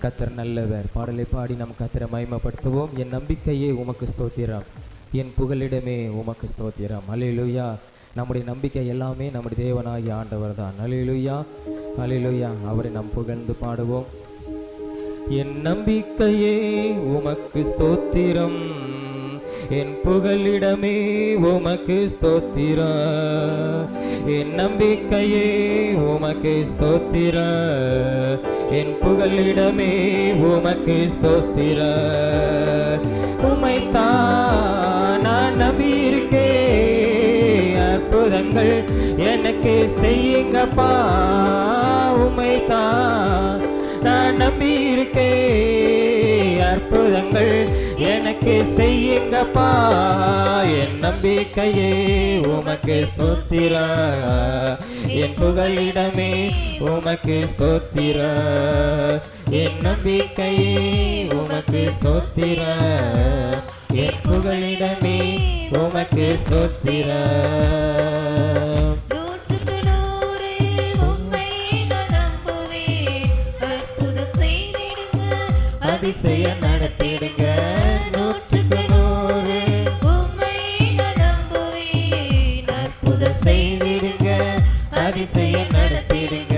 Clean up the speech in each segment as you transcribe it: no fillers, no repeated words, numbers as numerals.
கர்த்தர் நல்லவர். பாடலை பாடி நம் கர்த்தரை மகிமைப்படுத்துவோம். என் நம்பிக்கையே உமக்கு ஸ்தோத்திரம், என் புகலிடமே உமக்கு ஸ்தோத்திரம். அல்லேலூயா. நம்முடைய நம்பிக்கை எல்லாமே நம்முடைய தேவனாகிய ஆண்டவர் தான். அல்லேலூயா, அல்லேலூயா. அவரை நாம் புகழ்ந்து பாடுவோம். என் நம்பிக்கையே உமக்கு ஸ்தோத்திரம், என் புகலிடமே உமக்கு ஸ்தோத்திரம். என் நம்பிக்கையே உமக்கு ஸ்தோத்திரம், என் புகலிடமே உமக்கு ஸ்தோத்திரம். உம்மைத்தான் நான் நம்பியிருக்கேன், அற்புதங்கள் எனக்கு செய்யுங்கப்பா. உம்மைத்தான் நான் நம்பியிருக்கேன், அற்புதங்கள் எனக்கு செய்யுங்கப்பா. என் நம்பிக்கையே உமக்கு ஸ்தோத்திரம், என் புகலிடமே உமக்கு ஸ்தோத்திரம். என் நம்பிக்கையே உமக்கு ஸ்தோத்திரம், என் புகலிடமே உமக்கு ஸ்தோத்திரம். அதிசய நடத்திடுங்க, 100 உம்மை நம்புவேன். அற்புதம் செய்திடுங்க, அதிசய நடத்திடுங்க.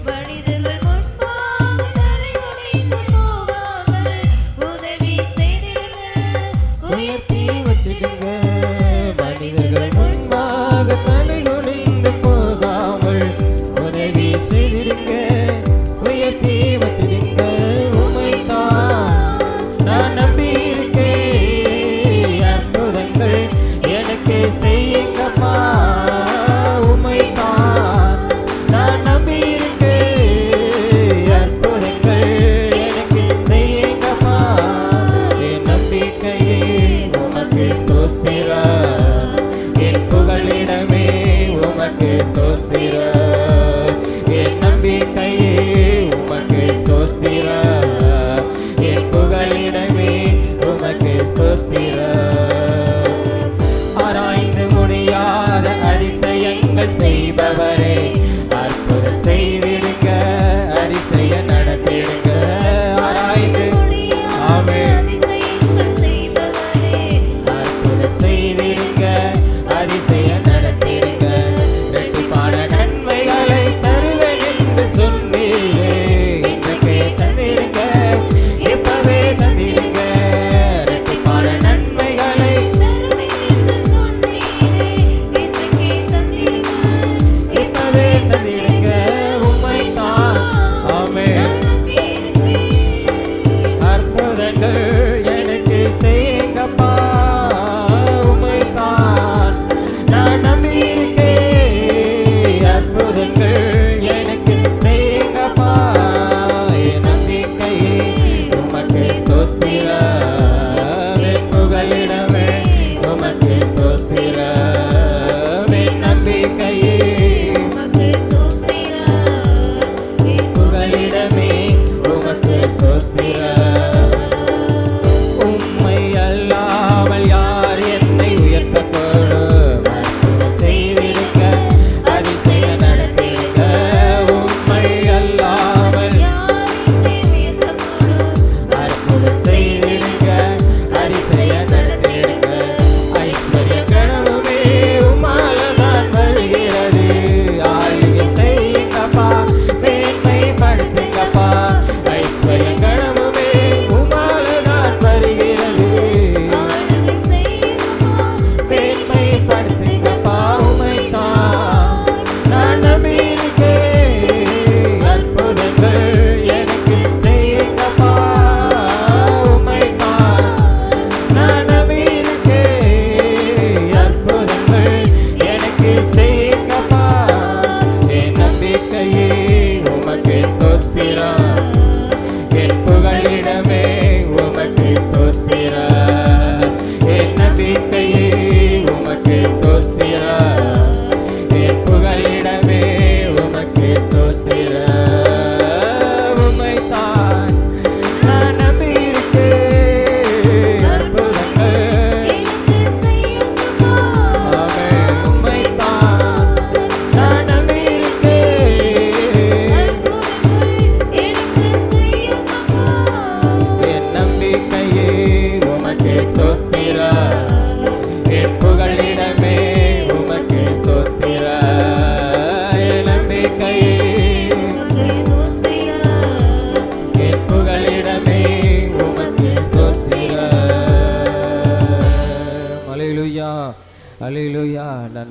மனிதர்கள் முன்பாக தலைகுனிந்து போகாமல் உதவி செய்திடுங்க, உயர்த்தி வச்சிடுங்க. மனிதர்கள் முன்பாக தலைகுனிந்து போகாமல் உதவி செய்திடுங்க, உயர்த்தி வச்சிடுங்க. நான் நம்பி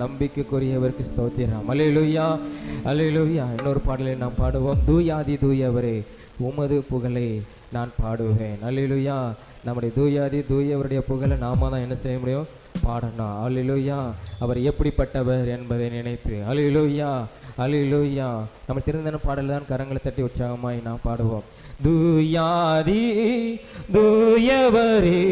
நம்பிக்கைக்குரியவருக்கு ஸ்தோத்திரம். அல்லேலூயா, அல்லேலூயா. இன்னொரு பாடலை நாம் பாடுவோம். தூயாதி தூயவரே உமது புகழை நான் பாடுவேன். அல்லேலூயா. நம்முடைய தூயாதி தூயவருடைய புகழை நாம தான் என்ன செய்ய முடியும்? பாடணும். அல்லேலூயா. அவர் எப்படிப்பட்டவர் என்பதை நினைத்து அல்லேலூயா, அல்லேலூயா. நம்ம திருந்தன பாடல் தான் கரங்களை தட்டி உற்சாகமாய் நாம் பாடுவோம். தூயாதி தூயவரே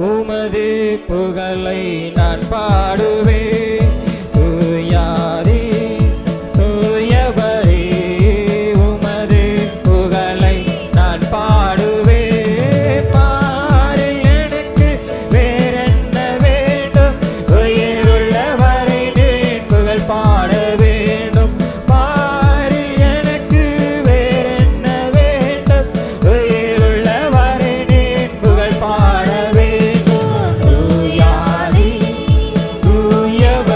உமது புகழை நான் பாடுவேன். தூயாதி தூயவரே உமது புகழை நான் பாடுவேன். பாரு எனக்கு வேறென்ன வேண்டும், உயிருள்ளவரை நீ புகழ் பாட வேண்டும். பாரு எனக்கு வேறென்ன வேண்டும், உயிருள்ளவரை நீ புகழ் பாட வேண்டும். தூயாதி தூயவரே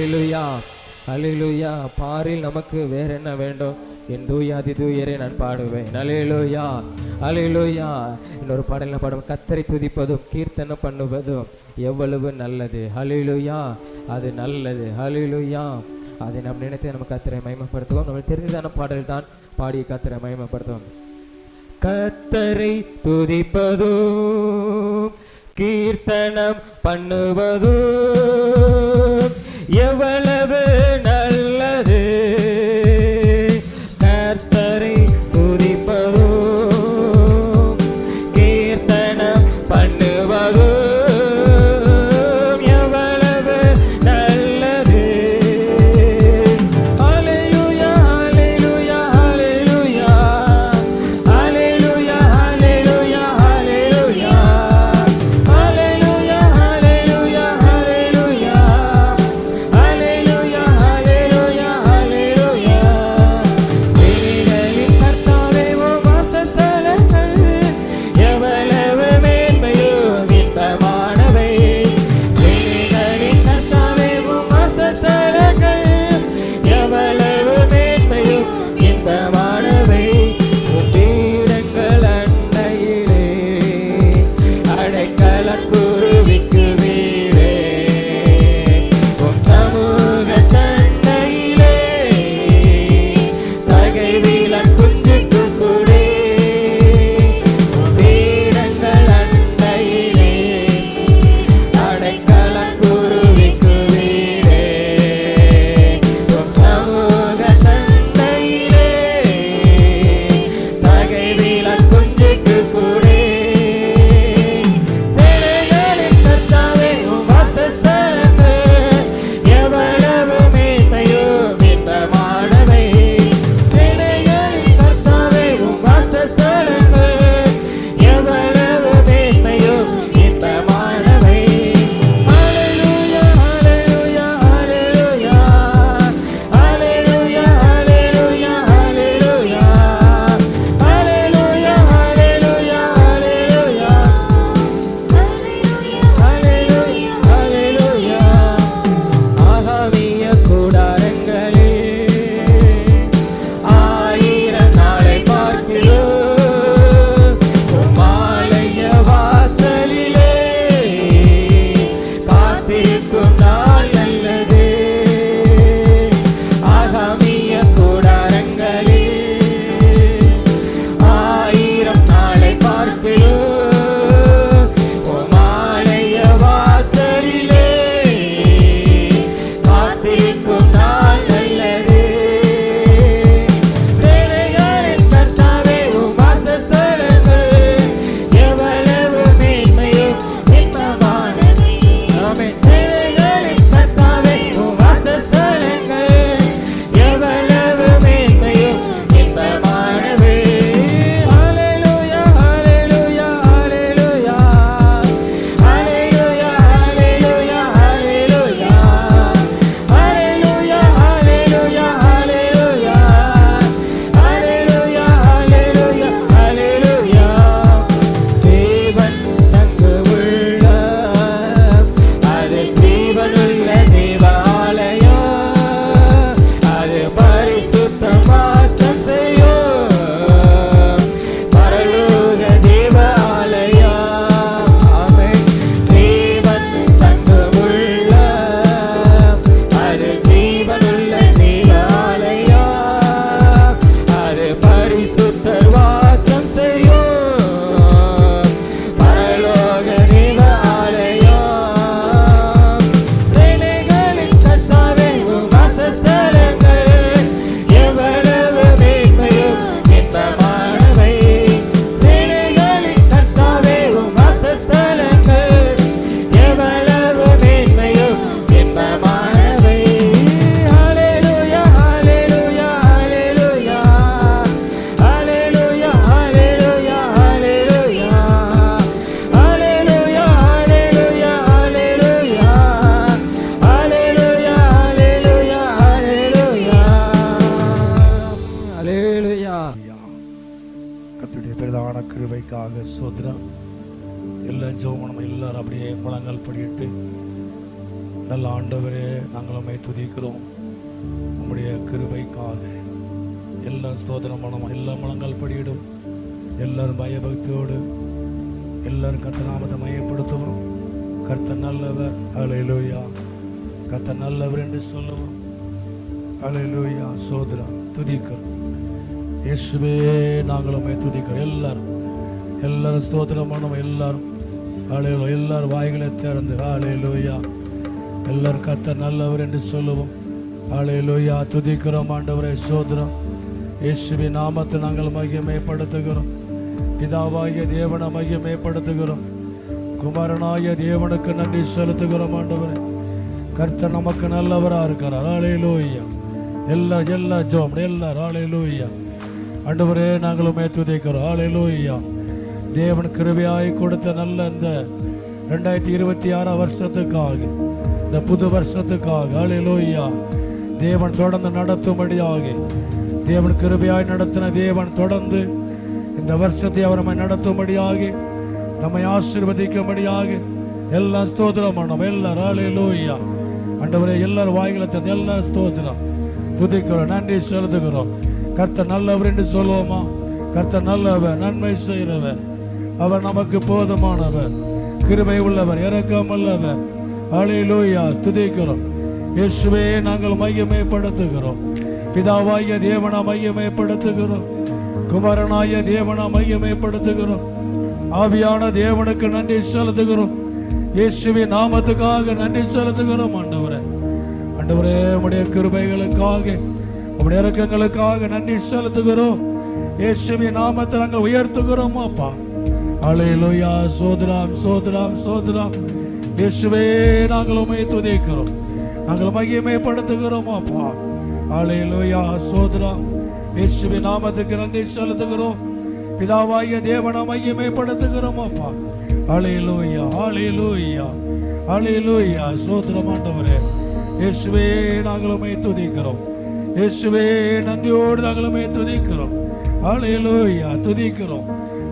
அல்லேலூயா அல்லேலூயா. பாரில் நமக்கு வேற என்ன வேண்டும்? என் தூயாதி தூயரை நான் பாடுவேன். அல்லேலூயா அல்லேலூயா. இன்னொரு பாடலில் பாடுவோம். கர்த்தரை துதிப்பதும் கீர்த்தனம் பண்ணுவதும் எவ்வளவு நல்லது. அல்லேலூயா, அது நல்லது. அல்லேலூயா. அதை நாம் நினைத்து நம்ம கர்த்தரை மகிமைப்படுத்துவோம். நம்ம தெரிந்ததான பாடல் தான் பாடி கர்த்தரை மகிமைப்படுத்துவோம். கர்த்தரை துதிப்பதும் கீர்த்தனம் பண்ணுவதும் எவ்வளவு நல்லது. கர்த்தரை துதிப்பதும் கீர்த்தனம் பண்ணுவதும் எவ்வளவு நல்லது. அல்லேலூயா அல்லேலூயா அல்லேலூயா அல்லேலூயா அல்லேலூயா அல்லேலூயா அல்லேலூயா அல்லேலூயா அல்லேலூயா அல்லேலூயா அல்லேலூயா அல்லேலூயா. சேனைகளின் கர்த்தாவே உம் வாசஸ்தலங்கள் எவ்வளவு மேன்மையும் இன்பமானவை. சேனைகளின் கர்த்தாவே உம் வாசஸ்தலங்கள் எவ்வளவு மேன்மையும் இன்பமானவை. உம் பீடங்கள் அண்டையிலே அடைக்கலம் குருவிக்கு வீடே. உம் சமூக தண்டையிலே தகைவிலன் குஞ்சுக்கு கூடே. உம் பீடங்கள் அண்டையிலே அடைக்கலம் குருவிக்கு வீடே. உம் சமூக தண்டையிலே தகைவிலன் குஞ்சுக்கு கூடே. சேனைகளின் கர்த்தாவே உம் வாசஸ்தலங்கள் எவ்வளவு மேன்மையும் இன்பமானவை. சேனைகளின் கர்த்தாவே உம் வாசஸ்தலங்கள் எவ்வளவு மேன்மையும் இன்பமானவை. அல்லேலூயா அல்லேலூயா அல்லேலூயா அல்லேலூயா அல்லேலூயா அல்லேலூயா அல்லேலூயா அல்லேலூயா அல்லேலூயா அல்லேலூயா அல்லேலூயா. ஆகாமிய கூடாரங்களே ஆயிரம் நாளை பார்க்கிறோம். உம் ஆலய வாசலிலே காத்திருக்கும் நாள் நல்லது. ஆகாமிய கூடாரங்களே ஆயிரம் நாளை பார்க்கிறோம். உம் ஆலய வாசலிலே காத்திருக்கும் நாள் நல்லது. சேனைகளின் கர்த்தாவே உம் வாசஸ்தலங்கள் எவ்வளவு மேன்மையும் இன்பமானவை. ஆமென். சேனைகளின் கர்த்தாவே உம் வாசஸ்தலங்கள் எவ்வளவு மேன்மையும் இன்பமானவை. அல்லேலூயா அல்லேலூயா அல்லேலூயா அல்லேலூயா அல்லேலூயா அல்லேலூயா அல்லேலூயா அல்லேலூயா அல்லேலூயா அல்லேலூயா அல்லேலூயா அல்லேலூயா. தேவன் தங்கு உள்ளம் அது ஜீவனுள்ள தேவாலயம். அது பரிசுத்த வாசம் செய்யும் பரலோக தேவாலயம். ஆமென். தேவன் தங்கு உள்ளம் அது ஜீவனுள்ள தேவாலயம். அது பரிசுத்தர் வாசம் செய்யும் பரலோக தேவாலயம். சேனைகளின் கர்த்தாவே உம் வாசஸ்தலங்கள் எவ்வளவு மேன்மையும் இன்பமானவை. சேனைகளின் கர்த்தாவே உம் வாசஸ்தலங்கள் எவ்வளவு மேன்மையும் இன்பமானவை. அல்லேலூயா அல்லேலூயா அல்லேலூயா அல்லேலூயா அல்லேலூயா அல்லேலூயா அல்லேலூயா அல்லேலூயா அல்லேலூயா அல்லேலூயா அல்லேலூயா அல்லேலூயா அல்லேலூயா. கர்த்தருடைய பெரிதான கிருபைக்காக சோத்திரம். எல்லாம் ஜெபம் நம்ம எல்லாரும் அப்படியே முழங்கால் படியிட்டு நல்ல ஆண்டவரே, நாங்கள் உம்மை துதிக்கிறோம். உம்முடைய கிருபைக்காக எல்லா ஸ்தோத்திரமான எல்லா முழங்கால் படியிடும். எல்லாரும் பயபக்தியோடு எல்லாரும் கர்த்தர் நாமத்தை மையப்படுத்துவோம். கர்த்தர் நல்லவர், ஹல்லேலூயா. கர்த்தர் நல்லவர் என்று சொல்லுவோம். ஹல்லேலூயா. ஸ்தோத்திரம், துதிக்கிறோம். இயேசுவே, நாங்கள் உம்மை துதிக்கிறோம். எல்லாரும் ஸ்தோத்திரமான எல்லாரும் ஹல்லேலூயா. எல்லாரும் வாய்களை திறந்து ஹல்லேலூயா. எல்லாரும் கர்த்தர் நல்லவர் என்று சொல்லுவோம். ஹல்லேலூயா. துதிக்கிறோம் ஆண்டவரே. ஸ்தோத்திரம். இயேசுவின் நாமத்தை நாங்கள் மகிமைப்படுத்துகிறோம். பிதாவாகிய தேவனை மகிமைப்படுத்துகிறோம். குமாரனாகிய தேவனுக்கு நன்றி செலுத்துகிறோம் ஆண்டவரே. கர்த்தர் நமக்கு நல்லவராக இருக்கிறார். ஹல்லேலூயா. எல்லா ஜோம் எல்லாரும் ஹல்லேலூயா. ஆண்டவரே, நாங்கள் உம்மை துதிக்கிறோம். ஹல்லேலூயா. தேவன் கிருபையாய் கொடுத்த நல்ல இந்த 2026 வருஷத்துக்காக, இந்த புது வருஷத்துக்காக ஹல்லேலூயா, தேவன் தொடர்ந்து நடத்தும்படியாக, தேவன் கிருபையாய் நடத்தின தேவன் தொடர்ந்து இந்த வருஷத்தை அவர் நம்மை நடத்தும்படியாக, நம்மை ஆசீர்வதிக்கும்படியாக எல்லா ஸ்தோத்திரமான எல்லாரும் ஹல்லேலூயா. ஆண்டவரே, எல்லாரும் வாய்களை தந்து எல்லா ஸ்தோத்திரம் துதிக்கிறோம், நன்றி செலுத்துகிறோம். கர்த்தர் நல்லவர் என்று சொல்லுவோமா? கர்த்தர் நல்லவர், நன்மை செய்கிறவர், அவர் நமக்கு போதுமானவர், கிருபை உள்ளவர், இரக்கம் உள்ளவர். ஹல்லேலூயா. துதிக்கிறோம். இயேசுவே, நாங்கள் மகிமைப்படுத்துகிறோம். பிதாவாகிய தேவனை மகிமைப்படுத்துகிறோம். குமாரனாகிய தேவனை மகிமைப்படுத்துகிறோம். ஆவியான தேவனுக்கு நன்றி செலுத்துகிறோம். இயேசுவின் நாமத்துக்காக நன்றி செலுத்துகிறோம். ஆண்டவரே, உம்முடைய கிருபைகளுக்காக, உம்முடைய இரக்கங்களுக்காக நன்றி செலுத்துகிறோம். இயேசுவின் நாமத்தை நாங்கள் உயர்த்துகிறோம் அப்பா. ஹல்லேலூயா. சோதராம் சோதராம் சோதராம். இயேசுவே, நாங்கள் உம்மை துதிக்கிறோம், நாங்கள் மகிமைப்படுத்துகிறோம் அப்பா. ஹல்லேலூயா. சோதராம். இயேசுவின் நாமத்துக்கு நன்றி செலுத்துகிறோம். பிதாவாகிய தேவனை மகிமைப்படுத்துகிறோம் அப்பா. ஹல்லேலூயா. ஹல்லேலூயா. ஹல்லேலூயா. சோதரம் ஆண்டவரே. இயேசுவே, நாங்கள் உம்மை துதிக்கிறோம். இயேசுவே, நன்றியோடு நாங்கள் உம்மை துதிக்கிறோம். ஹல்லேலூயா. துதிக்கிறோம்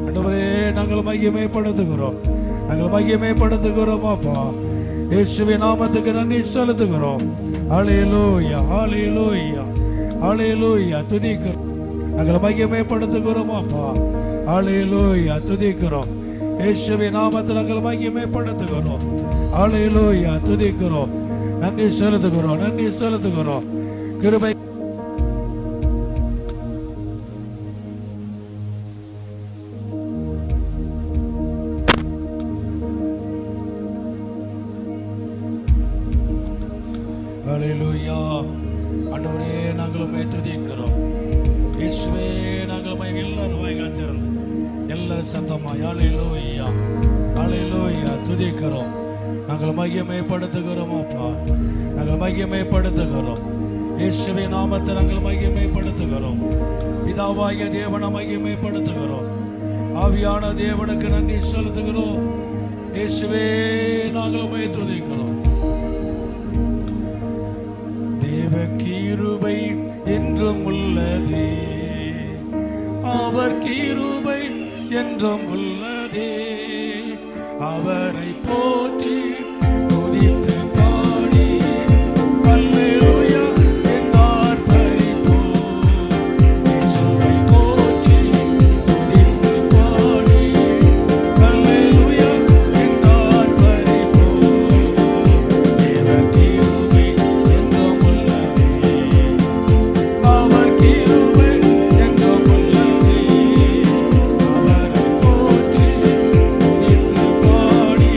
ஆண்டவரே. நாங்கள் மகிமைப்படுத்துகிறோம், நாங்கள் மகிமைப்படுத்துகிறோம் அப்பா. இயேசுவின் நாமத்துக்கு நன்றி செலுத்துகிறோம். ஹல்லேலூயா. ஹல்லேலூயா. ஹல்லேலூயா. துதிக்கிறோம், நாங்கள் மகிமைப்படுத்துகிறோம் அப்பா. ஹல்லேலூயா. துதிக்கிறோம். இயேசுவின் நாமத்தில் நாங்கள் மகிமைப்படுத்துகிறோம். ஹல்லேலூயா. துதிக்கிறோம், நன்றி செலுத்துகிறோம், நன்றி செலுத்துகிறோம். கிருபை ஹல்லேலூயா. ஆண்டவரே, நாங்கள் உம்மை துதிக்கிறோம். இயேசுவே, நாங்கள் உம்மை எல்லாரும் வாய்களை திறந்து எல்லாரும் சத்தமாய் ஹல்லேலூயா. ஹல்லேலூயா. துதிக்கிறோம், நாங்கள் மகிமைப்படுத்துகிறோம் அப்பா. நாங்கள் மகிமைப்படுத்துகிறோம். இயேசுவின் நாமத்தை நாங்கள் மகிமைப்படுத்துகிறோம். பிதாவாகிய தேவனை மகிமைப்படுத்துகிறோம். ஆவியான தேவனுக்கு நன்றி செலுத்துகிறோம். இயேசுவே, நாங்கள் உம்மை துதிக்கிறோம். தேவ கிருபை என்றும் உள்ளதே, அவர் கிருபை என்றும் உள்ளதே. அவரை போற்றி துதித்து பாடி ஹல்லேலூயா என்றார் பரிபூர். இயேசுவை போற்றி துதித்து பாடி ஹல்லேலூயா என்றார் பரிபூர். தேவ கிருபை என்றும் உள்ளதே, அவர் கிருபை என்றும் உள்ளதே. அவரை போற்றி துதித்து பாடி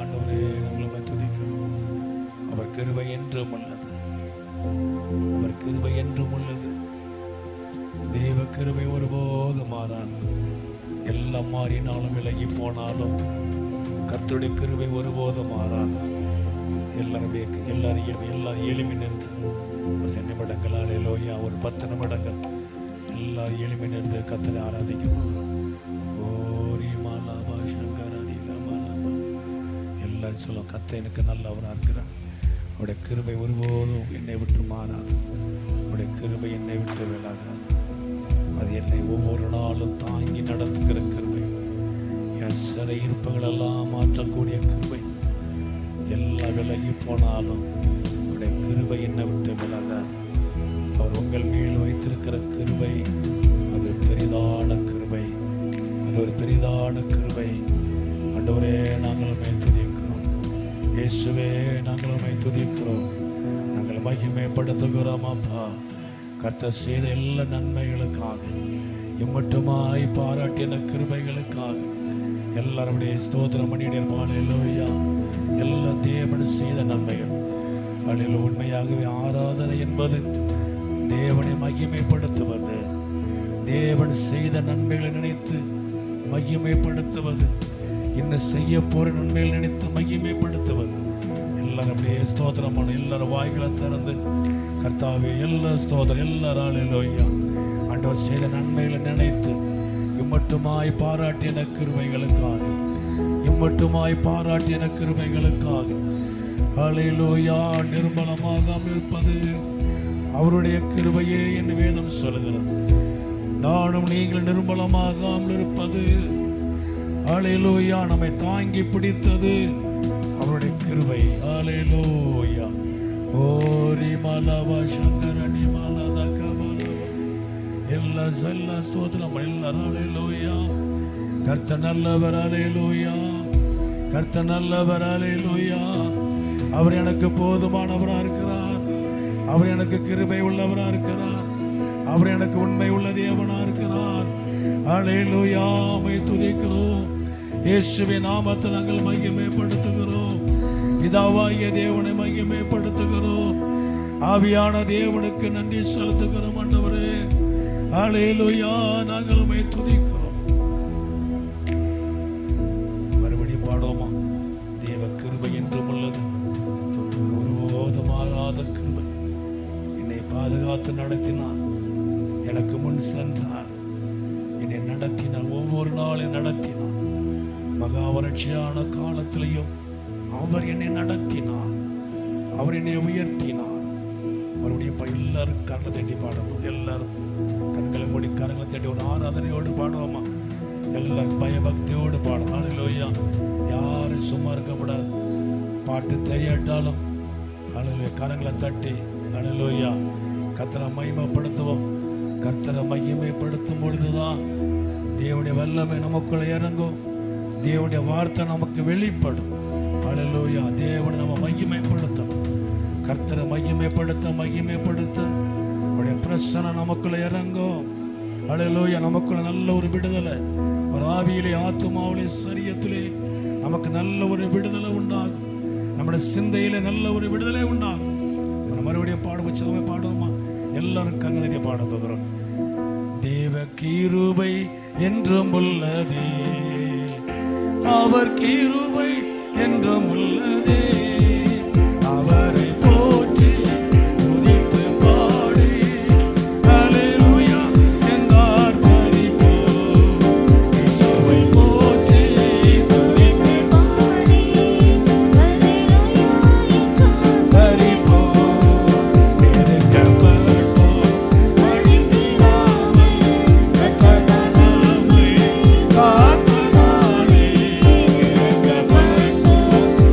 ஆண்டவரே நாங்கள் துதிக்கிறோம். அவர் கிருபை என்றும் உள்ளது, அவர் கிருபை என்றும் உள்ளது. தேவ கிருபை ஒருபோதும் மாறாது. எல்லாம் மாறினாலும் விலகி போனாலும் கர்த்தருடைய கிருபை ஒருபோதும் மாறாது. எல்லாரும் எளிமை நின்று ஒரு 10 நிமிடங்கள் அல்லேலூயா, ஒரு 10 நிமிடங்கள் எல்லாரும் எளிமை நின்று கர்த்தரை ஆராதிக்கணும். எல்லாரும் சொல்லும், கர்த்தர் எனக்கு நல்லவராக இருக்கிறார். அவருடைய கிருபை ஒருபோதும் என்னை விட்டு மாறாது. அவருடைய கிருபை என்னை விட்டு விலகாது. அது என்னை ஒவ்வொரு நாளும் தாங்கி நடத்துகிற கிருபை, என் சிறை இருப்புகளெல்லாம் மாற்றக்கூடிய கிருபை. எல்லாம் விலகி போனாலும் அவருடைய கிருபை என்னை விட்டு விலகாது. அவர் உங்கள் மேல் வைத்திருக்கிற கிருபை அது பெரிதான கிருபை, அது ஒரு பெரிதான கிருபை. ஆண்டவரே நாங்களுமே துதிக்கிறோம், இயேசுவே நாங்களுமே துதிக்கிறோம், நாங்கள் மகிமைப்படுத்துகிறோம். அப்பா, கர்த்தர் செய்த எல்லா நன்மைகளுக்காக, இம்மட்டுமாய் பாராட்டின கிருபைகளுக்காக எல்லாருடைய ஸ்தோத்திரம் பண்ணிடர். ஹல்லேலூயா. எல்லா தேவன் செய்த நன்மைகள் அதில் உண்மையாகவே ஆராதனை என்பது தேவனை மகிமைப்படுத்துவது, தேவன் செய்த நன்மைகளை நினைத்து மகிமைப்படுத்துவது, இன்னும் செய்ய போற நன்மைகளை நினைத்து மகிமைப்படுத்துவது. எல்லாரும் அப்படியே ஸ்தோத்திரம் பண்ண, எல்லாரும் வாய்களை திறந்து கர்த்தாவே எல்லா ஸ்தோத்திரம், எல்லாரும் ஹல்லேலூயா. ஆண்டவர் செய்த நன்மைகளை நினைத்து இம்மட்டுமாய் பாராட்டின கிருபைகளுக்காக, இம்மட்டுமாய் பாராட்டின கிருபைகளுக்காக ஹல்லேலூயா. நிர்மலமாக இருப்பது அவருடைய கிருபையே என்று வேதம் சொல்லுகிறது. நானும் நீங்கள் நிர்மலமாக இருப்பது ஹல்லேலூயா, நம்மை தாங்கி பிடித்தது அவருடைய கிருபை. ஹல்லேலூயா. ஓரி மலவா சங்கரணி மலதா கபலவா எல்லா செல்ல ஸ்தோத்திரம் எல்லாரும் ஹல்லேலூயா. கர்த்தர் நல்லவர், ஹல்லேலூயா. கர்த்தர் நல்லவர், ஹல்லேலூயா. அவர் எனக்கு போதுமானவராக இருக்கிறார், அவர் எனக்கு கிருபை உள்ளவராக இருக்கிறார், அவர் எனக்கு உண்மை உள்ள தேவனாக இருக்கிறார். ஹல்லேலூயா. மை துதிக்கிறோம், இயேசுவின் நாமத்தை நாங்கள் மகிமைப்படுத்துகிறோம். பிதாவாகிய தேவனை மகிமைப்படுத்துகிறோம், ஆவியான தேவனுக்கு நன்றி செலுத்துகிறோம். ஆண்டவரே ஹல்லேலூயா, நாங்கள் உம்மை துதிக்கிறோம். மறுபடியும் பாடுவோமா? தேவ கிருபை என்றும் உள்ளது, ஒருபோதும் மாறாத கிருபை. என்னை பாதுகாத்து நடத்தினார், எனக்கு முன் சென்றார், என்னை நடத்தினார், ஒவ்வொரு நாளும் நடத்தினார். மகா வறட்சியான காலத்திலையும் அவர் என்னை நடத்தினார், அவர் என்னை உயர்த்தினார். மறுபடியும் எல்லாரும் கரங்களை தேடி பாடுவோம். எல்லாரும் கண்களை மூடி கரங்களை தேடி ஒரு ஆராதனையோடு பாடுவோமா? எல்லாரும் பயபக்தியோடு பாடுவோம். ஹல்லேலூயா. யாரும் சும்மா இருக்கக்கூடாது. பாட்டு தெரியாட்டாலும் ஹல்லேலூயா கரங்களை தட்டி ஹல்லேலூயா கர்த்தரை மகிமைப்படுத்துவோம். கர்த்தரை மகிமைப்படுத்தும் பொழுதுதான் தேவனுடைய வல்லமை நமக்குள்ள இறங்கும், தேவனுடைய வார்த்தை நமக்கு வெளிப்படும். ஹல்லேலூயா. தேவனை நம்ம மகிமைப்படுத்தணும். கர்த்தரை மகிமைப்படுத்த அவருடைய பிரசன்னம் நமக்குள்ள இறங்கும். ஹல்லேலூயா. நமக்குள்ள நல்ல ஒரு விடுதலை, ஒரு ஆவியிலே, ஆத்துமாவிலே, சரீரத்திலே நமக்கு நல்ல ஒரு விடுதலை உண்டாகும். நம்முடைய சிந்தையிலே நல்ல ஒரு விடுதலை உண்டாகும். மறுபடியும் பாடுவோம், பாடுவோமா? எல்லாரும் கண்ணதிலே பாட போகிறோம். தேவ கிருபை என்றும் உள்ளதே, அவர் கிருபை என்றும் உள்ளதே, அவரை போற்றி துதித்து பாடி ஹல்லேலூயா என்றார் பரிபோ. இயேசுவை போற்றி துதித்து பாடி ஹல்லேலூயா என்றார் பரிபோ. நெருக்கப்பட்டோர் மடிந்திடாமல் கர்த்தர் நம்மை காத்ததாலே, நெருக்கப்பட்டோர்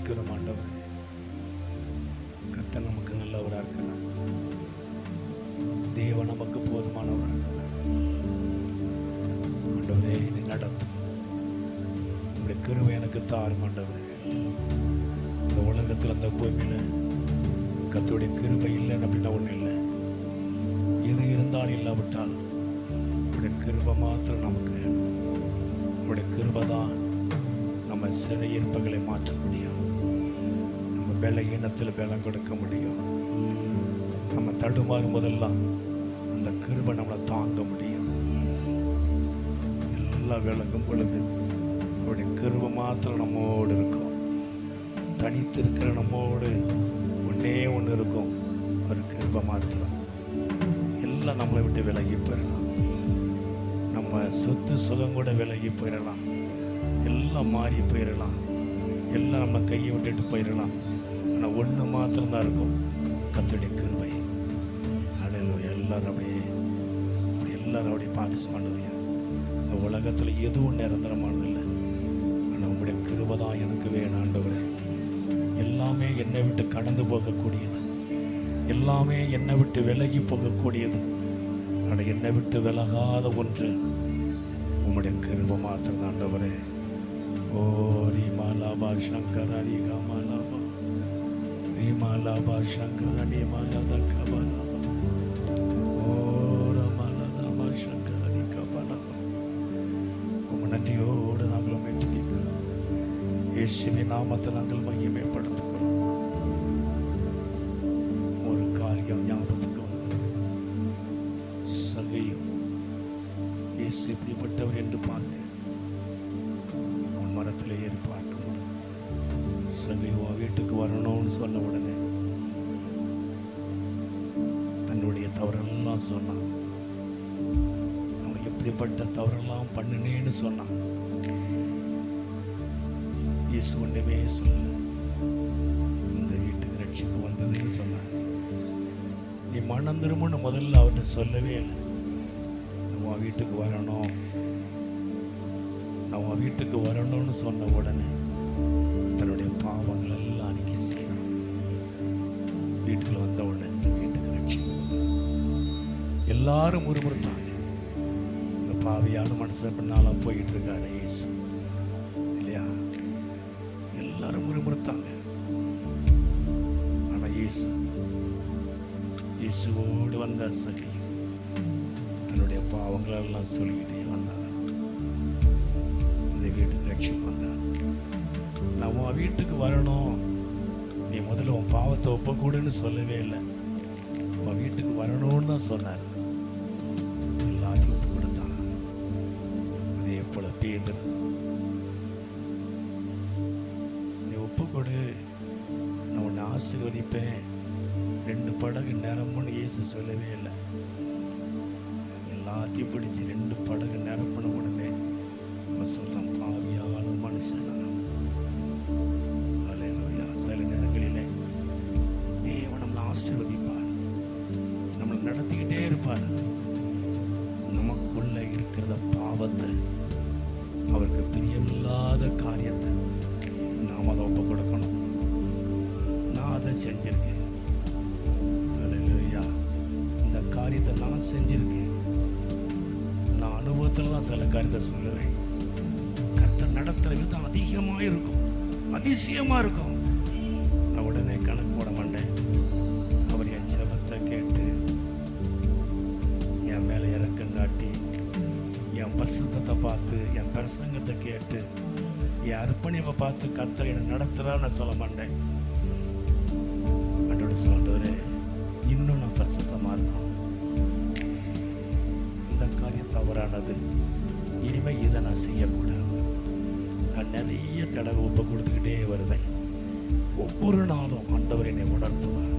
துதிக்கிறோம் ஆண்டவரே. கர்த்தர் நமக்கு நல்லவராக இருக்கிறார். தேவன் நமக்கு போதுமானவராக இருக்கிறார். ஆண்டவரே நீ நடத்தும். உங்களுடைய கிருபை எனக்கு தாரும் ஆண்டவரே. இந்த உலகத்தில் அந்த பூமியில் கர்த்தருடைய கிருபை இல்லைன்னு அப்படின்னா ஒன்றும் இல்லை. எது இருந்தாலும் இல்லாவிட்டாலும் உங்களுடைய கிருபை மாத்திரம் நமக்கு வேணும். உங்களுடைய கிருபை தான் நம்ம சிறையிருப்புகளை மாற்ற முடியும். நம்ம பலகீனத்தில் பலம் கொடுக்க முடியும். நம்ம தடுமாறும் போதெல்லாம் அந்த கிருபை நம்மளை தாங்க முடியும். எல்லாம் விளங்கும் பொழுது அவருடைய கிருபை மாத்திரம் நம்மோடு இருக்கும். தனித்து இருக்கிற நம்மோடு ஒன்றே ஒன்று இருக்கும், ஒரு கிருபை மாத்திரம். எல்லாம் நம்மளை விட்டு விலகி போயிடலாம். நம்ம சொத்து சுகம் கூட விலகி போயிடலாம். எல்லாம் மாறி போயிடலாம். எல்லாம் நம்ம கையை விட்டுட்டு போயிடலாம். ஆனால் ஒன்று மாத்திரம்தான் இருக்கும், கர்த்தருடைய கிருபை. அல்லேலூயா. எல்லாரும் அப்படியே அப்படியே பார்த்து சொல்லுவீங்க, இந்த உலகத்தில் எதுவும் நிரந்தரமானதில்லை. ஆனால் உங்களுடைய கிருபை தான் எனக்கு வேணும் ஆண்டவரே. எல்லாமே என்னை விட்டு கடந்து போகக்கூடியது, எல்லாமே என்னை விட்டு விலகி போகக்கூடியது. ஆனால் என்னை விட்டு விலகாத ஒன்று உம்முடைய கிருபை மாத்திரம் ஆண்டவரே. ஓ ரீமாலாபா சங்கர ரீகாமாலாபா ரீமாலாபா சங்கர ரீமாலாத கபாலாபா ஓ ரமாலாபா சங்கர ரீகபாலாபா. உங்க நன்றியோடு நாங்கள் உம்மை துதிக்கிறோம். இயேசுவின் நாமத்தை நாங்கள் மகிமைப்படுத்துகிறோம். ஒரு காரியம் ஞாபகத்துக்கு வருது. சகையும் இயேசு இப்படிப்பட்டவர் என்று பார்த்து மரத்தில் ஏறி பார்க்க முடியும். சகைவா வீட்டுக்கு வரணும்னு சொன்ன உடனே தன்னுடைய தவறெல்லாம் சொன்னான். அவன் எப்படிப்பட்ட தவறெல்லாம் பண்ணினேன்னு சொன்னான். இயேசு ஒன்றுமே சொல்லல. இந்த வீட்டுக்கு ரட்சிப்பு வந்ததுன்னு சொன்னான். நீ மனம் திரும்புன்னு முதல்ல அவர்கிட்ட சொல்லவே இல்லை. நம்ம வீட்டுக்கு வரணும், நம்ம வீட்டுக்கு வரணும்னு சொன்ன உடனே தன்னுடைய பாவங்கள் எல்லாம் அறிக்கை செய்யணும். வீட்டுக்குள்ள வந்த உடனே இந்த வீட்டுக்கு ரட்சிப்பு. எல்லாரும் முறுமுறுத்தாங்க. இந்த பாவியான மனுஷன் பின்னால போயிட்டு இருக்காரு இயேசு இல்லையா? எல்லாரும் முறுமுறுத்தாங்க. ஆனா இயேசுவோடு வந்த சகை தன்னுடைய பாவங்கள் எல்லாம் சொல்லிக்கிட்டே வந்தாங்க. வீட்டுக்கு ரட்சிப்பு வந்தார். நான் உன் வீட்டுக்கு வரணும், நீ முதல்ல உன் பாவத்தை ஒப்பக்கூடுன்னு சொல்லவே இல்லை. உன் வீட்டுக்கு வரணும்னு தான் சொன்னார். எல்லாத்தையும் ஒப்பு கொடுத்தான். அதே போல பேதுரு, நீ ஒப்பு கொடு, நான் உன்னை ஆசீர்வதிப்பேன், 2 படகு நிரம்புன்னு இயேசு சொல்லவே இல்லை. எல்லாத்தையும் பிடிச்சி 2 படகு நிரம்பின உடனே சொல்றான், பாவியான மனுஷனா. அல்லேலூயா. சில நேரங்களிலே தேவன் நம்மளை ஆசீர்வதிப்பார், நம்மளை நடத்திக்கிட்டே இருப்பார். நமக்குள்ள இருக்கிற பாவத்தை, அவருக்கு பிரியமில்லாத காரியத்தை நாம் அதை ஒப்பு கொடுக்கணும். நான் அதை செஞ்சிருக்கேன். அல்லேலூயா. இந்த காரியத்தை நான் செஞ்சிருக்கேன். நான் அனுபவத்தில் தான் சில காரியத்தை சொல்லுவேன். நடத்துகிற விதம் அதிகமாக இருக்கும், அதிசயமாக இருக்கும். நான் உடனே கணக்கு போட மாட்டேன். அவர் என் ஜெபத்தை கேட்டு என் மேலே இறக்கம் காட்டி என் பரிசுத்தத்தை பார்த்து என் பிரசங்கத்தை கேட்டு என் அர்ப்பணிப்பை பார்த்து கர்த்தர் என்னை நடத்துகிறான்னு நான் சொல்ல மாட்டேன். அன்றோடு சொல்றவரே, இன்னும் நான் பரிசுத்தமாக இருக்கும். இந்த காரியம் தவறானது, இனிமேல் இதை நான் செய்யக்கூடாது. நான் நிறைய தடவை ஒப்பு கொடுத்துக்கிட்டே வருவேன். ஒவ்வொரு நாளும் ஆண்டவர் என்னை உணர்த்துவார்.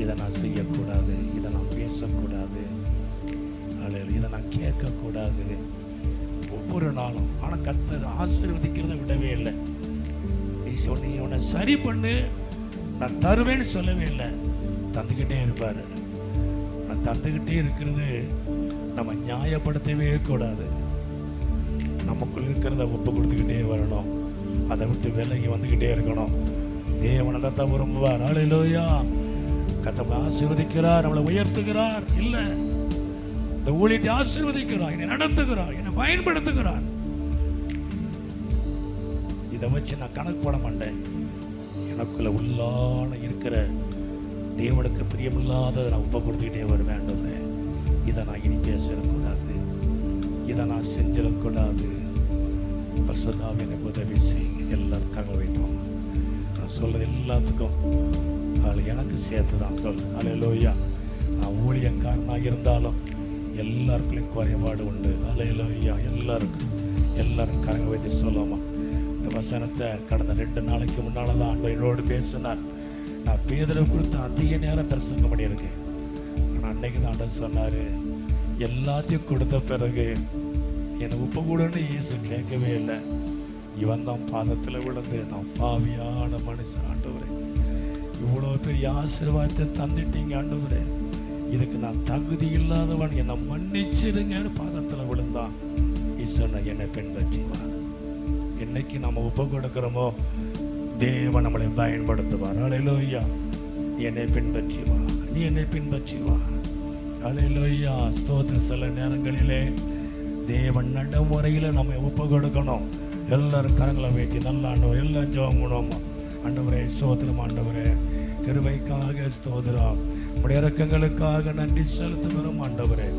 இதை நான் செய்யக்கூடாது, இதை நான் பேசக்கூடாது, இதை நான் கேட்கக்கூடாது. ஒவ்வொரு நாளும். ஆனால் கர்த்தர் ஆசீர்வதிக்கிறத விடவே இல்லை. நீ உன்னை சரி பண்ணு, நான் தருவேன்னு சொல்லவே இல்லை. தந்துக்கிட்டே இருப்பார். நான் தந்துக்கிட்டே இருக்கிறது நம்ம நியாயப்படுத்தவே கூடாது. நமக்குள் இருக்கிறத ஒப்பு கொடுத்துக்கிட்டே வரணும். அதை விட்டு விலகி வந்துக்கிட்டே இருக்கணும். தேவன் அதைத்தான் விரும்புவார். ஹல்லேலூயா. கர்த்தர் ஆசீர்வதிக்கிறார், நம்மளை உயர்த்துகிறார். இல்லை, இந்த ஊழியத்தை ஆசீர்வதிக்கிறார், என்னை நடத்துகிறார், என்னை பயன்படுத்துகிறார். இதை வச்சு நான் கணக்கு போட மாட்டேன். எனக்குள்ள உள்ளான இருக்கிற தேவனுக்கு பிரியமில்லாததை நான் ஒப்பு கொடுத்துக்கிட்டே வர வேண்டும். இதை நான் இனி பேசிடக்கூடாது, இதை நான் செஞ்சிடக்கூடாது. பரிசுத்தாவே எனக்கு உதவி செய்யுங்க. எல்லாரும் கரங்களை வைத்தோம். நான் சொல்றது எல்லாத்துக்கும் எனக்கு சேர்த்து தான் சொல்றேன். ஹல்லேலூயா. நான் ஊழியக்காரனாக இருந்தாலும் எல்லாருக்குள்ளையும் குறைபாடு உண்டு. ஹல்லேலூயா. எல்லாரும் கரங்களை வைத்து சொல்லாமா. இந்த வசனத்தை கடந்த 2 நாளைக்கு முன்னால் தான் ஆண்டவர் என்னோடு பேசினார். நான் பேதுருவை குறித்து அதிக நேரம் பிரசங்கம் பண்ணியிருக்கேன். ஆனால் அன்னைக்கு தான் ஆண்டவர் சொன்னார், எல்லாத்தையும் கொடுத்த பிறகு என்னை உப்பு கூடன்னு இயேசு கேட்கவே இல்லை. இவன் தான் பாதத்தில் விழுந்து, நான் பாவியான மனுஷன் ஆண்டவரே, இவ்வளோ பெரிய ஆசீர்வாதத்தை தந்துட்டீங்க ஆண்டவரே, இதுக்கு நான் தகுதி இல்லாதவன், என்னை மன்னிச்சிருங்கன்னு பாதத்தில் விழுந்தான். ஈஸ்வரனை என்னை பின்பற்றிவார். என்னைக்கு நம்ம ஒப்பு கொடுக்கிறோமோ தேவன் நம்மளை பயன்படுத்துவார். ஹல்லேலூயா. நீ என்னை பின்பற்றி வா, நீ என்னை பின்பற்றி வா. ஹல்லேலூயா. ஸ்தோத்திரம். சில நேரங்களிலே தேவன் நடைமுறையில் நம்ம ஒப்பு கொடுக்கணும். எல்லாரும் கரங்களை வைத்து நல்ல ஆண்டவர் எல்லாம் ஜெபம் பண்ணுவோமா. ஆண்டவரே ஸ்தோத்திரம். ஆண்டவரே கிருபைக்காக ஸ்தோத்திரம். உடைய இரக்கங்களுக்காக நன்றி செலுத்துகிறோம் ஆண்டவரே.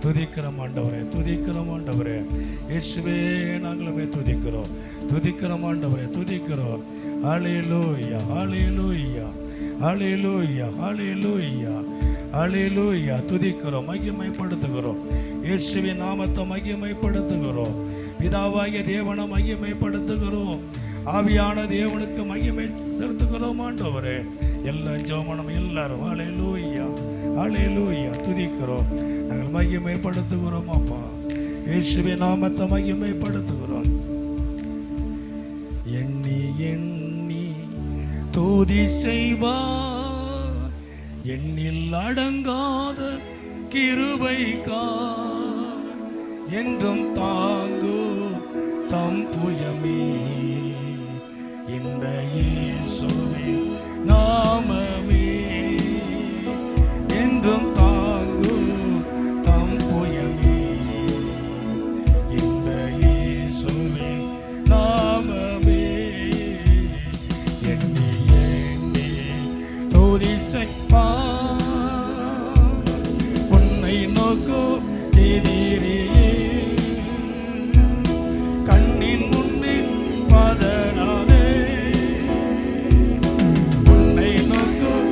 துதிக்கிறோம் ஆண்டவரே, துதிக்கிறோம் ஆண்டவரே. இயேசுவே நாங்களுமே துதிக்கிறோம் ஆண்டவரே, துதிக்கிறோம். ஹல்லேலூயா, ஹல்லேலூயா, ஹல்லேலூயா, ஹல்லேலூயா, ஹல்லேலூயா. துதிக்கிறோம், மகிமைப்படுத்துகிறோம். இயேசுவின் நாமத்தை மகிமைப்படுத்துகிறோம். பிதாவாகிய தேவனை மகிமைப்படுத்துகிறோம். ஆவியான தேவனுக்கு மகிமை செலுத்துகிறோம் ஆண்டவரே. எல்லா ஜெபமனம் எல்லாரும் ஹல்லேலூயா, ஹல்லேலூயா துதிக்கிறோம். நாங்கள் மகிமைப்படுத்துகிறோம் அப்பா. இயேசுவின் நாமத்தை மகிமைப்படுத்துகிறோம். எண்ணி எண்ணி துதி செய்வார், எண்ணில் அடங்காத கிருபைக்கார் என்றும் தாங்கு தம் புயமே இந்த இயேசுவின் நாமமே. என்றும் தாங்கு தம் புயமே இந்த இயேசுவின் நாமமே. எண்ணி எண்ணி துதி செய்வார், உன்னை நோக்கும் எதிரியே கண்ணின் முன்னே பதறாதே. உன்னை நோக்கும்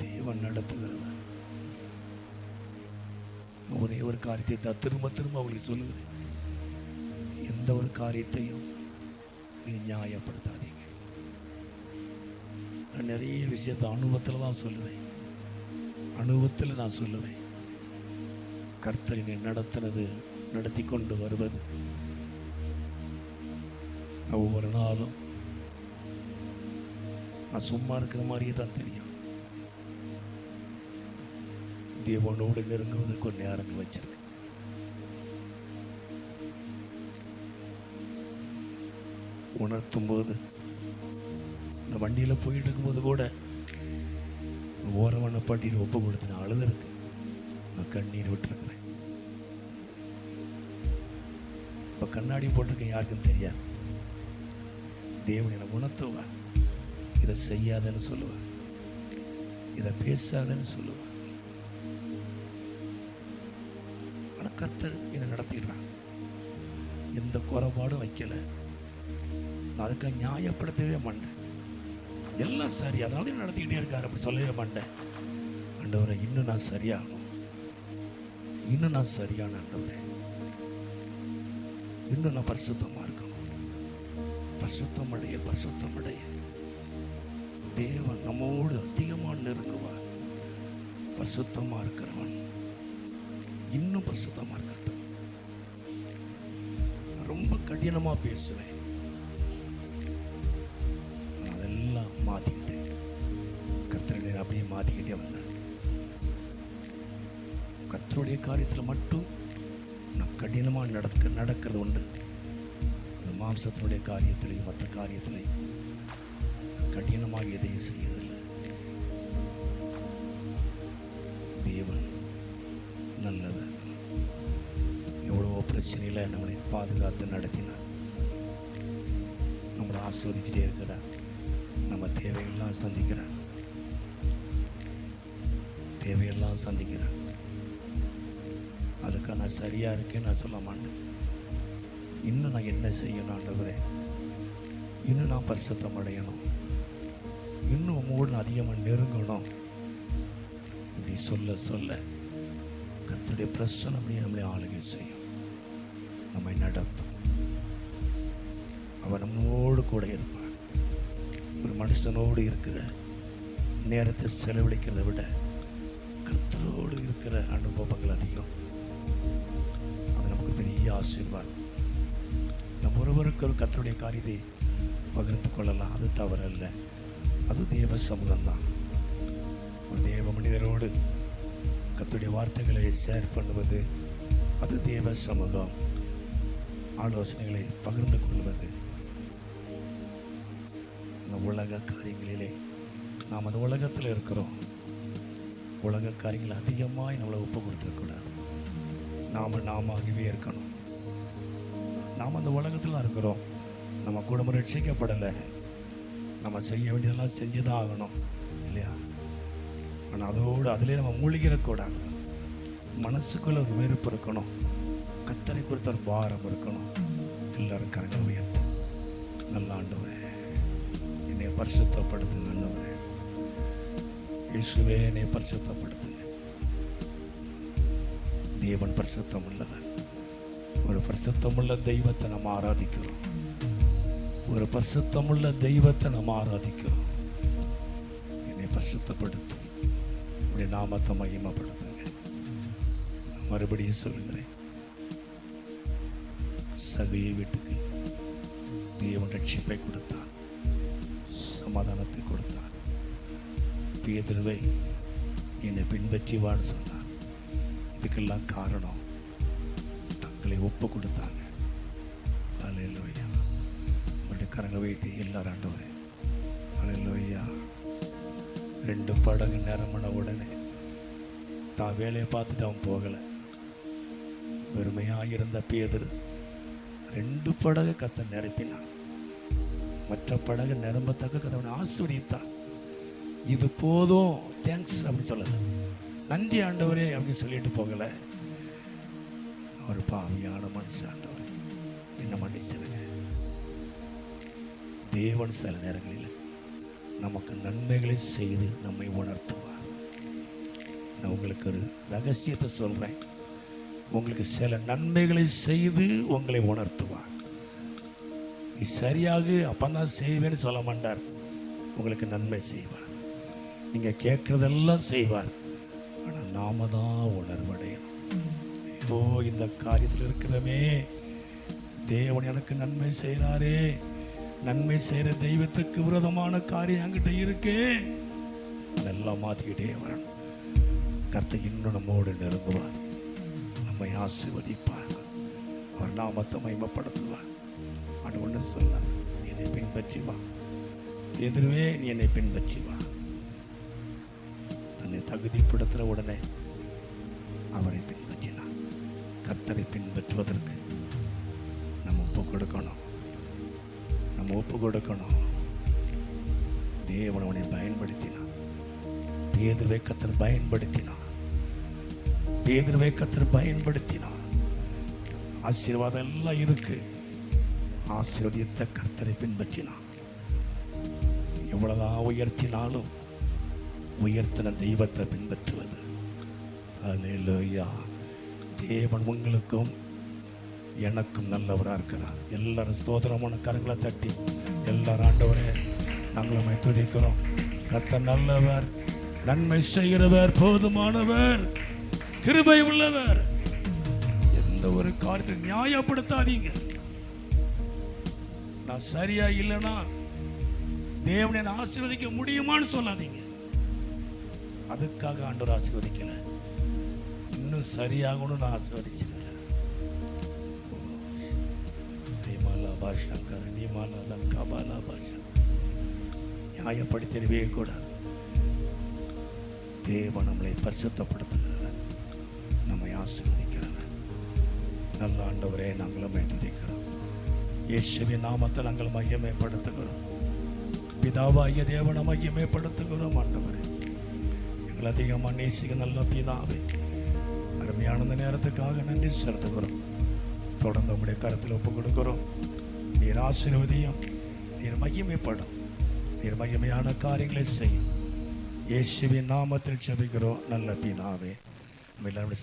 தேவன் நடத்துகிறவர். ஒரே ஒரு காரியத்தை தான் திரும்ப திரும்ப அவங்களுக்கு சொல்லுகிறேன். எந்த ஒரு காரியத்தையும் நீ நியாயப்படுத்தாதீங்க. நான் நிறைய விஷயத்தை அனுபவத்தில் தான் சொல்லுவேன். அனுபவத்தில் நான் சொல்லுவேன். கர்த்தரினை நடத்தினது, நடத்தி கொண்டு வருவது, ஒவ்வொரு நாளும் நான் சும்மா இருக்கிற மாதிரியே தான் தெரியும். தேவனோடு நெருங்குவதற்கு ஒரு நேரங்கள் வச்சிருக்கு. உணர்த்தும் போது இந்த வண்டியில் போயிட்டு இருக்கும்போது கூட ஓரமான பாட்டிட்டு ஒப்பு கொடுத்து நான் அழுதுருக்கு. நான் கண்ணீர் விட்டுருக்கிறேன். இப்போ கண்ணாடி போட்டிருக்கேன், யாருக்கும் தெரியாது. தேவன் என்னை உணர்த்துவார். இதை செய்யாதன்னு சொல்லுவார், இதை பேசாதன்னு சொல்லுவார். ஆனால் கர்த்தர் என்னை நடத்திடுறான். எந்த குறைபாடும் வைக்கல. நான் அதுக்காக நியாயப்படுத்தவே மாட்டேன். எல்லாம் சரி, அதனால தான் நடத்திக்கிட்டே இருக்காரு அப்படி சொல்லவே மாட்டேன். ஆண்டவரே, இன்னும் நான் சரியாகணும், இன்னும் நான் சரியான ஆண்டவரே, இன்னும் நான் பரிசுத்தமாக இருக்கணும். பரிசுத்தமடைய பரிசுத்தமடைய தேவன் நம்மோடு அதிகமாக நெருங்குவார். பரிசுத்தமாக இருக்கிறவன் இன்னும் பரிசுத்தமாக இருக்கட்டும். நான் ரொம்ப கடினமாக பேசுவேன். நான் அதெல்லாம் மாற்றிக்கிட்டேன். கர்த்தரை அப்படியே மாற்றிக்கிட்டே வந்தேன். கர்த்தருடைய காரியத்தில் மட்டும் நான் கடினமாக நடக்கிறது உண்டு. அந்த மாம்சத்தினுடைய காரியத்திலையும் மற்ற காரியத்திலையும் கடினமாக எதையும் செய்யறதில்லை. தேவன் நல்லவர். எவ்வளவோ பிரச்சனையில் நம்மளை பாதுகாத்து நடத்தினார். நம்மளை ஆஸ்வதிச்சுட்டே இருக்கிறார். நம்ம தேவையெல்லாம் சந்திக்கிறார். தேவையெல்லாம் சந்திக்கிறார். அதுக்காக நான் சரியாக இருக்கேன்னு நான் சொல்ல மாட்டேன். இன்னும் நான் என்ன செய்யணும் ஆண்டவரே, இன்னும் நான் பரிசுத்தம் அடையணும், இன்னும் உங்களோடு நான் அதிகமாக நெருங்கணும், இப்படி சொல்ல சொல்ல கர்த்தருடைய பிரசன்னம் அப்படி நம்மளை ஆளுகை செய்யும், நம்மை நடத்தும். அவர் நம்மோடு கூட இருப்பார். ஒரு மனுஷனோடு இருக்கிற நேரத்தை செலவழிக்கிறதை விட கர்த்தரோடு இருக்கிற அனுபவங்கள் அதிகம். அது நமக்கு பெரிய ஆசீர்வாதம். நம்ம ஒருவருக்கு ஒரு கர்த்தருடைய காரியத்தை பகிர்ந்து கொள்ளலாம், அது தவறல்ல. அது தேவ சமூகம்தான். ஒரு தேவ மனிதரோடு கர்த்தருடைய வார்த்தைகளை ஷேர் பண்ணுவது அது தேவ சமூகம். ஆலோசனைகளை பகிர்ந்து கொள்வது. இந்த உலக காரியங்களிலே நாம் அந்த உலகத்தில் இருக்கிறோம். உலக காரியங்கள் அதிகமாக நம்மளை ஒப்பு கொடுத்துருக்கூடாது. நாமாகவே இருக்கணும். நாம் அந்த உலகத்தில் தான் இருக்கிறோம். நம்ம குடும்பம் ரட்சிக்கப்படலை. நம்ம செய்ய வேண்டியதெல்லாம் செஞ்சு தான் ஆகணும் இல்லையா? ஆனால் அதோடு அதிலே நம்ம மூழ்கிடக்கூடாது. மனசுக்குள்ள ஒரு வெறுப்பு இருக்கணும். கர்த்தரை குறித்த ஒரு பாரம் இருக்கணும். எல்லாரும் கரங்களை உயர்த்தும். நல்ல ஆண்டவரே, என்னை பரிசுத்தப்படுத்துங்க. ஆண்டவரே இயேசுவே, என்னை பரிசுத்தப்படுத்துங்க. தேவன் பரிசுத்தம் உள்ளவர். ஒரு பரிசுத்தமுள்ள தெய்வத்தை நம்ம ஆராதிக்கிறோம். ஒரு பரிசுத்தமுள்ள தெய்வத்தை நம்ம ஆராதிக்கிறோம். என்னை பரிசுத்தப்படுத்தும். உடைய நாமத்தை மகிமைப்படுத்துங்க. நான் மறுபடியும் சொல்லுகிறேன், சகையை வீட்டுக்கு தேவன் ரட்சிப்பை கொடுத்தார், சமாதானத்தை கொடுத்தார். பேதுருவை என்னை பின்பற்றி வான்னு சொன்னார். இதுக்கெல்லாம் காரணம் தங்களை ஒப்பு கொடுத்தாங்க. அல்லேலூயா. உங்களுடைய கரங்க வைத்து எல்லாரும் ஆண்டவரே, அல்லேலூயா. 2 படகு நிரம்பின உடனே தான் வேலையை பார்த்துட்டு அவன் போகலை. வெறுமையாக இருந்த பேதுரு 2 படகு கத்த நிரப்பினான். மற்ற படகு நிரம்பத்தக்க கத்தவனை ஆசீர்வதித்தார். இது போதும், தேங்க்ஸ் அப்படி சொல்லலை, நன்றி ஆண்டவரே அப்படின்னு சொல்லிட்டு போகலை. ஒரு பாவியான மனுஷன், ஆண்டவர் என்ன மன்னிச்சிருங்க. தேவன் சில நேரங்களில் நமக்கு நன்மைகளை செய்து நம்மை உணர்த்துவார். நான் உங்களுக்கு ஒரு ரகசியத்தை சொல்கிறேன். உங்களுக்கு சில நன்மைகளை செய்து உங்களை உணர்த்துவார். நீ சரியாக அப்பந்தான் செய்வேன்னு சொல்ல மாட்டார். உங்களுக்கு நன்மை செய்வார். நீங்கள் கேட்குறதெல்லாம் செய்வார். ஆனால் நாம தான் உணர்வடையணும். ஐயோ, இந்த காரியத்தில் இருக்கிறமே, தேவன் எனக்கு நன்மை செய்கிறாரே, நன்மை செய்கிற தெய்வத்துக்கு விரோதமான காரியம் என்கிட்ட இருக்கே, அதெல்லாம் மாற்றிக்கிட்டே வரணும். கர்த்தர் இன்னும் நம்மோடு நெருங்குவார், நம்மை ஆசீர்வதிப்பார், அவர் நாமத்தை மகிமைப்படுத்துவார். அது ஒன்று சொன்னார், என்னை பின்பற்றி வா, எதிர்வே நீ என்னை பின்பற்றி வா. தன்னை தகுதிப்படுத்துகிற உடனே அவரை பின்பற்றினார். கர்த்தரை பின்பற்றுவதற்கு நம்ம ஒப்பு கொடுக்கணும். நம்ம ஒப்பு கொடுக்கணும். தேவன் அவனை பயன்படுத்தினார். பேதுருவை கர்த்தர் பயன்படுத்தினார். பேதுருவை கர்த்தர் பயன்படுத்தினார். ஆசீர்வாதம் எல்லாம் இருக்கு. ஆசீர்வதித்த கர்த்தரை பின்பற்றினார். எவ்வளவுதான் உயர்த்தினாலும் உயர்த்தின தெய்வத்தை பின்பற்றுவது. அல்லேலூயா. தேவன் உங்களுக்கும் எனக்கும் நல்லவராக இருக்கிறார். எல்லாரும் ஸ்தோத்திரமான கரங்களை தட்டி எல்லாரும் ஆண்டவரே நாங்களும் துதிக்கிறோம். கர்த்தர் நல்லவர், நன்மை செய்கிறவர், போதுமானவர், கிருபை உள்ளவர். எந்த ஒரு காரியத்தை நியாயப்படுத்தாதீங்க. நான் சரியா இல்லைன்னா தேவனை ஆசீர்வதிக்க முடியுமான்னு சொல்லாதீங்க. அதுக்காக ஆண்டவர் ஆசீர்வதிக்கல, இன்னும் சரியாகணும் நான் ஆசீர்வதிச்சிருக்கேன். நியாயப்படுத்திடவே கூடாது. தேவன் நம்மளை பரிசுத்தப்படுத்துகிறவர், நம்மை ஆசீர்வதிக்கிறவர். நல்ல ஆண்டவரே நாங்களும் துதிக்கிறோம். இயேசுவின் நாமத்தை நாங்கள் மகிமைப்படுத்துகிறோம். பிதாவாகிய தேவனை மகிமைப்படுத்துகிறோம். ஆண்டவரே எங்களை அதிகமாக நேசிக்க நல்ல பிதாவே, அருமையான இந்த நேரத்துக்காக நன்றி செலுத்துகிறோம். தொடர்ந்து உங்களுடைய கருத்தில் ஒப்பு கொடுக்கிறோம். நீர் ஆசீர்வதியும், நீர் மகிமைப்படும், நீர் மகிமையான காரியங்களை செய்யும். இயேசுவின் நாமத்தில் ஜெபிக்கிறோம் நல்ல பிதாவே. நம்ம எல்லாரும்